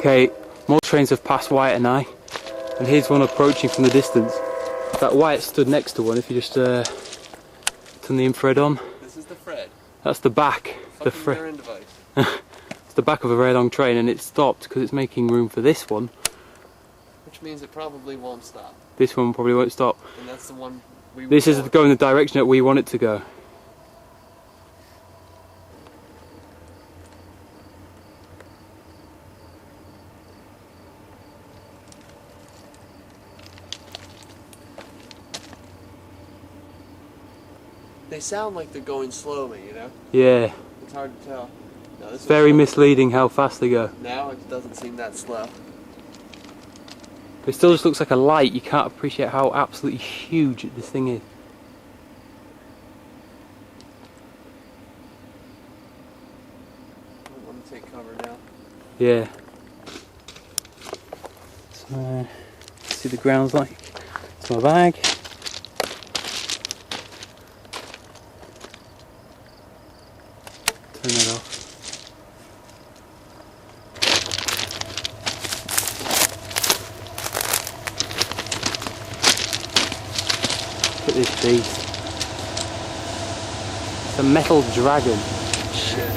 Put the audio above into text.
Okay, more trains have passed Wyatt and I, and here's one approaching from the distance. That Wyatt stood next to one. If you just turn the infrared on. This is the Fred. That's the back. The Fred device. It's the back of a very long train, and it stopped because it's making room for this one. Which means it probably won't stop. This one probably won't stop. And that's the one we This is going the direction that we want it to go. They sound like they're going slowly, you know? Yeah. It's hard to tell. No, this Very misleading how fast they go. Now it doesn't seem that slow. But it still just looks like a light. You can't appreciate how absolutely huge this thing is. I want to take cover now. Yeah. So, see the ground's like. It's my bag. Turn that off. Look at this beast. It's a metal dragon. Shit.